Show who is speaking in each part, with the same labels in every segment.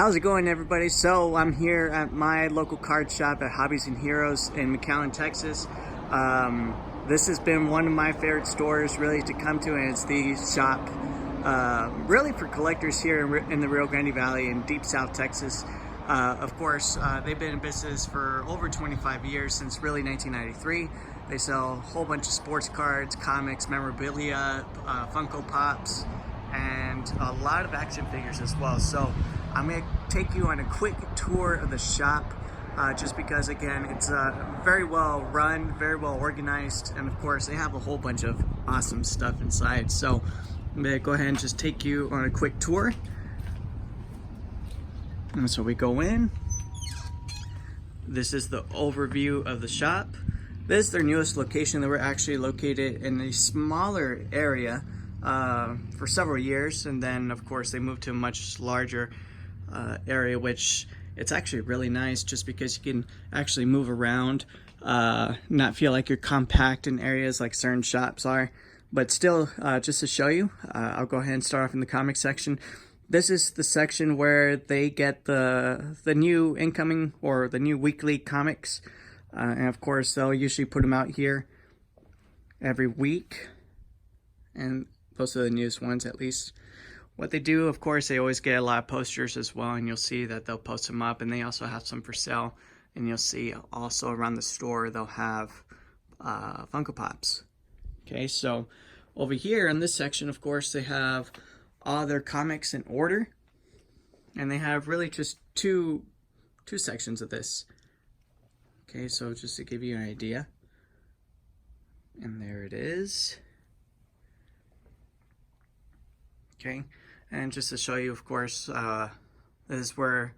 Speaker 1: How's it going, everybody? So I'm here at my local card shop at Hobbies and Heroes in McAllen, Texas. This has been one of my favorite stores really to come to, and it's the shop really for collectors here in the Rio Grande Valley in deep South Texas. Of course, they've been in business for over 25 years, since really 1993. They sell a whole bunch of sports cards, comics, memorabilia, Funko Pops, and a lot of action figures as well. So I'm going to take you on a quick tour of the shop, just because, again, it's very well run, very well organized, and of course they have a whole bunch of awesome stuff inside. So I'm going to go ahead and just take you on a quick tour. And so we go in. This is the overview of the shop. This is their newest location. They were actually located in a smaller area for several years, and then of course they moved to a much larger area, which it's actually really nice just because you can actually move around, not feel like you're compact in areas like certain shops are. But still, just to show you, I'll go ahead and start off in the comic section. This is the section where they get the new incoming or the new weekly comics, and of course they'll usually put them out here every week, and those are the newest ones at least. What they do, of course, they always get a lot of posters as well, and you'll see that they'll post them up, and they also have some for sale. And you'll see also around the store they'll have Funko Pops. Okay, so over here in this section, of course, they have all their comics in order, and they have really just two sections of this. Okay, so just to give you an idea, and there it is. Okay, and just to show you, of course, this is where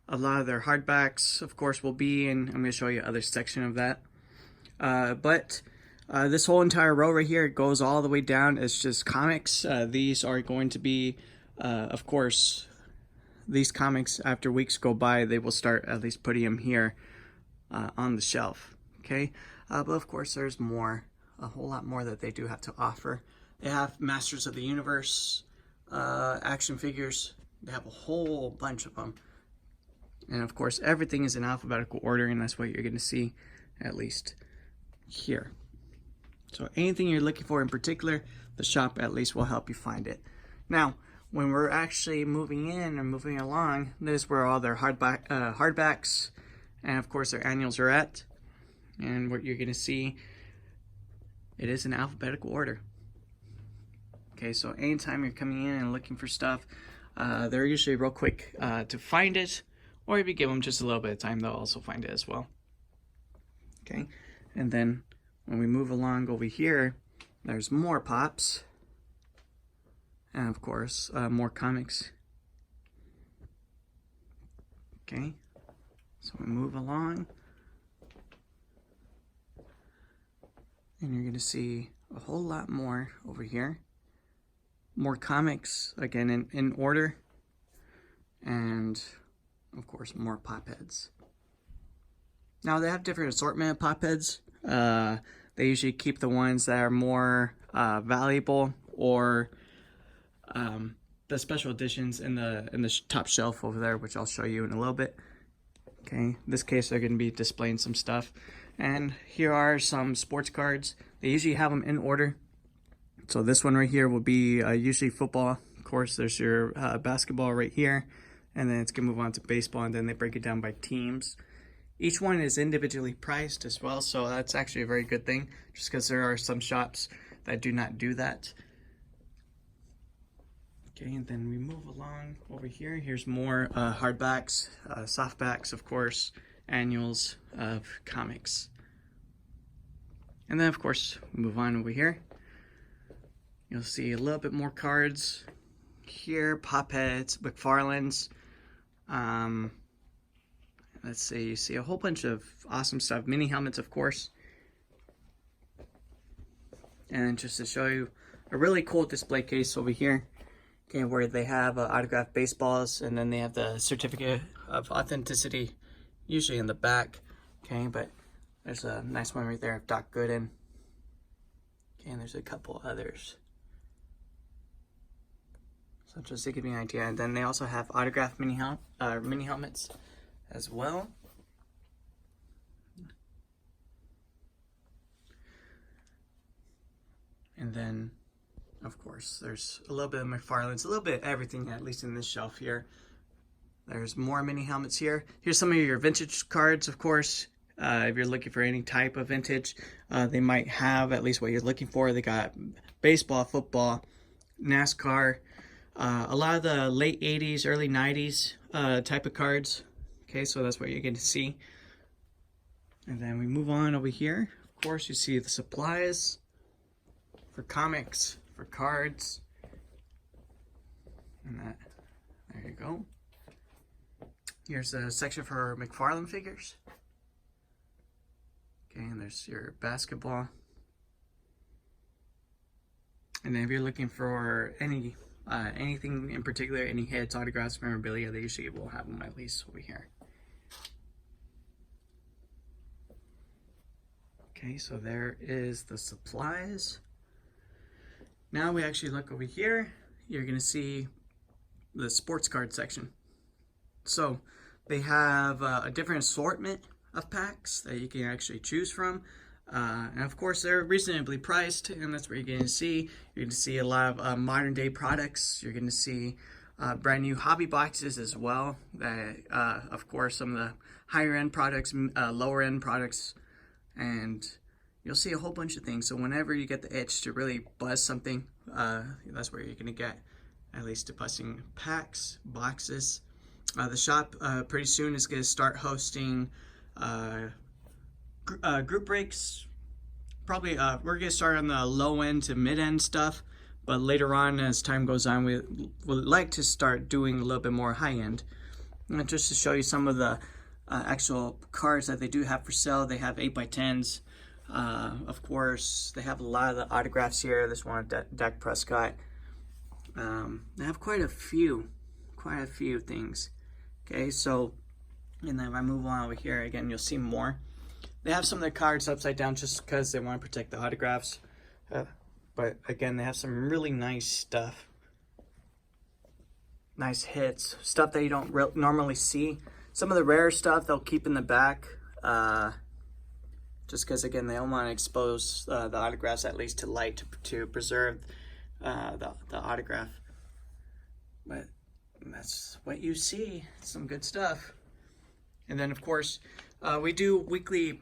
Speaker 1: a lot of their hardbacks, of course, will be, and I'm going to show you other section of that. But this whole entire row right here, it goes all the way down. It's just comics. These are going to be, of course, these comics, after weeks go by, they will start at least putting them here on the shelf. Okay, but of course, there's more, a whole lot more that they do have to offer. They have Masters of the Universe action figures. They have a whole bunch of them, and of course everything is in alphabetical order, and that's what you're going to see at least here. So anything you're looking for in particular, the shop at least will help you find it. Now when we're actually moving in and moving along, this is where all their hardbacks and of course their annuals are at, and what you're going to see, it is in alphabetical order. Okay, so anytime you're coming in and looking for stuff, they're usually real quick to find it, or if you give them just a little bit of time, they'll also find it as well. Okay, and then when we move along over here, there's more Pops, and of course, more comics. Okay, so we move along, and you're going to see a whole lot more over here. More comics, again in order, and of course more pop heads. Now they have different assortment of pop heads. They usually keep the ones that are more valuable, or the special editions in the top shelf over there, which I'll show you in a little bit. Okay, in this case they're going to be displaying some stuff, and here are some sports cards. They usually have them in order. So this one right here will be usually football. Of course, there's your basketball right here, and then it's going to move on to baseball, and then they break it down by teams. Each one is individually priced as well, so that's actually a very good thing, just because there are some shops that do not do that. Okay, and then we move along over here. Here's more hardbacks, softbacks, of course, annuals of comics. And then, of course, we move on over here. You'll see a little bit more cards here, pop heads, McFarlane's. Let's see, you see a whole bunch of awesome stuff. Mini helmets, of course. And just to show you a really cool display case over here, okay, where they have autographed baseballs, and then they have the certificate of authenticity, usually in the back. Okay, but there's a nice one right there of Doc Gooden. Okay, and there's a couple others. So just to give you an idea. And then they also have autographed mini helmets as well. And then, of course, there's a little bit of McFarlane's, a little bit of everything, at least in this shelf here. There's more mini helmets here. Here's some of your vintage cards, of course. If you're looking for any type of vintage, they might have at least what you're looking for. They got baseball, football, NASCAR, a lot of the late 80s, early 90s type of cards. Okay, so that's what you're going to see. And then we move on over here. Of course, you see the supplies for comics, for cards. And that, there you go. Here's a section for McFarlane figures. Okay, and there's your basketball. And then if you're looking for any anything in particular, any hits, autographs, memorabilia, they usually will have them at least over here. Okay, so there is the supplies. Now we actually look over here. You're gonna see the sports card section. So they have a different assortment of packs that you can actually choose from. And of course, they're reasonably priced, and that's what you're going to see. You're going to see a lot of modern day products. You're going to see brand new hobby boxes as well. That, of course, some of the higher end products, lower end products, and you'll see a whole bunch of things. So whenever you get the itch to really buzz something, that's where you're going to get at least busting packs, boxes. The shop pretty soon is going to start hosting group breaks. Probably we're going to start on the low end to mid end stuff, but later on as time goes on we would like to start doing a little bit more high end. And just to show you some of the actual cards that they do have for sale, they have 8x10s. Of course, they have a lot of the autographs here. This one of Dak Prescott. They have quite a few things. Okay, so, and then if I move on over here, again, you'll see more. They have some of their cards upside down just because they want to protect the autographs. But again, they have some really nice stuff. Nice hits. Stuff that you don't normally see. Some of the rare stuff they'll keep in the back. Just because, again, they don't want to expose the autographs at least to light to preserve the autograph. But that's what you see. Some good stuff. And then, of course, we do weekly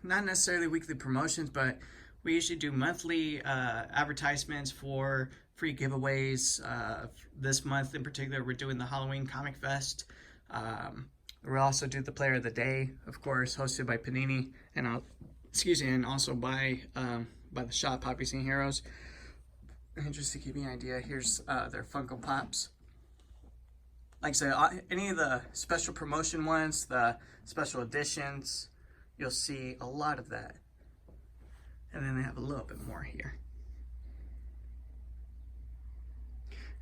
Speaker 1: not necessarily weekly promotions, but we usually do monthly advertisements for free giveaways. This month in particular, we're doing the Halloween Comic Fest. We'll also do the Player of the Day, of course, hosted by Panini, and also by the shop Hobbies and Heroes. And just to give you an idea, here's their Funko Pops. Like I said, any of the special promotion ones, the special editions, you'll see a lot of that. And then they have a little bit more here.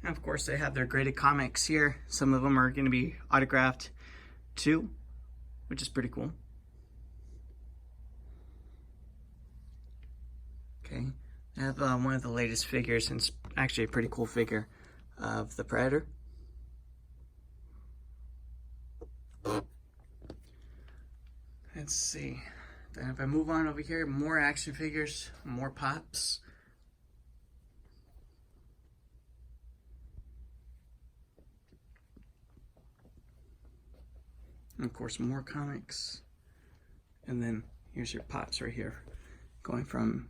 Speaker 1: And of course, they have their graded comics here. Some of them are going to be autographed too, which is pretty cool. Okay, I have one of the latest figures, and it's actually a pretty cool figure of the Predator. Let's see. Then if I move on over here, more action figures, more pops. And of course, more comics. And then here's your pops right here. Going from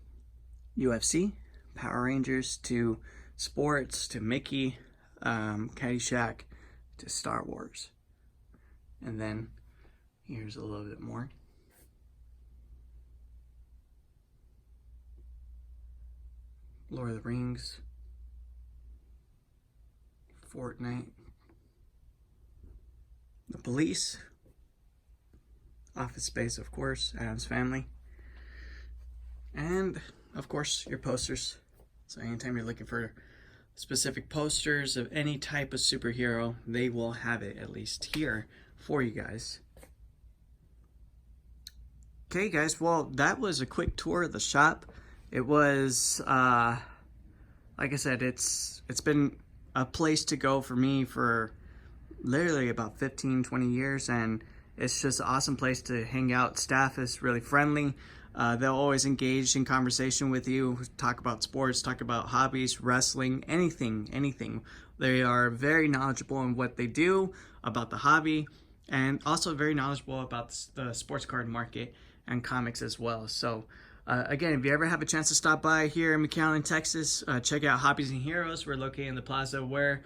Speaker 1: UFC, Power Rangers, to sports, to Mickey, Caddyshack, to Star Wars. And then here's a little bit more. Lord of the Rings, Fortnite, The Police, Office Space, of course, Addams Family, and of course your posters. So anytime you're looking for specific posters of any type of superhero, they will have it at least here for you guys. Okay guys, well that was a quick tour of the shop. It was like I said, it's been a place to go for me for literally about 15-20 years, and it's just an awesome place to hang out. Staff is really friendly. They'll always engage in conversation with you, talk about sports, talk about hobbies, wrestling, anything. They are very knowledgeable in what they do, about the hobby, and also very knowledgeable about the sports card market and comics as well. So again, if you ever have a chance to stop by here in McAllen, Texas, check out Hobbies and Heroes. We're located in the plaza where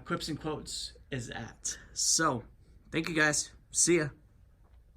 Speaker 1: Quips and Quotes is at. So thank you guys. See ya.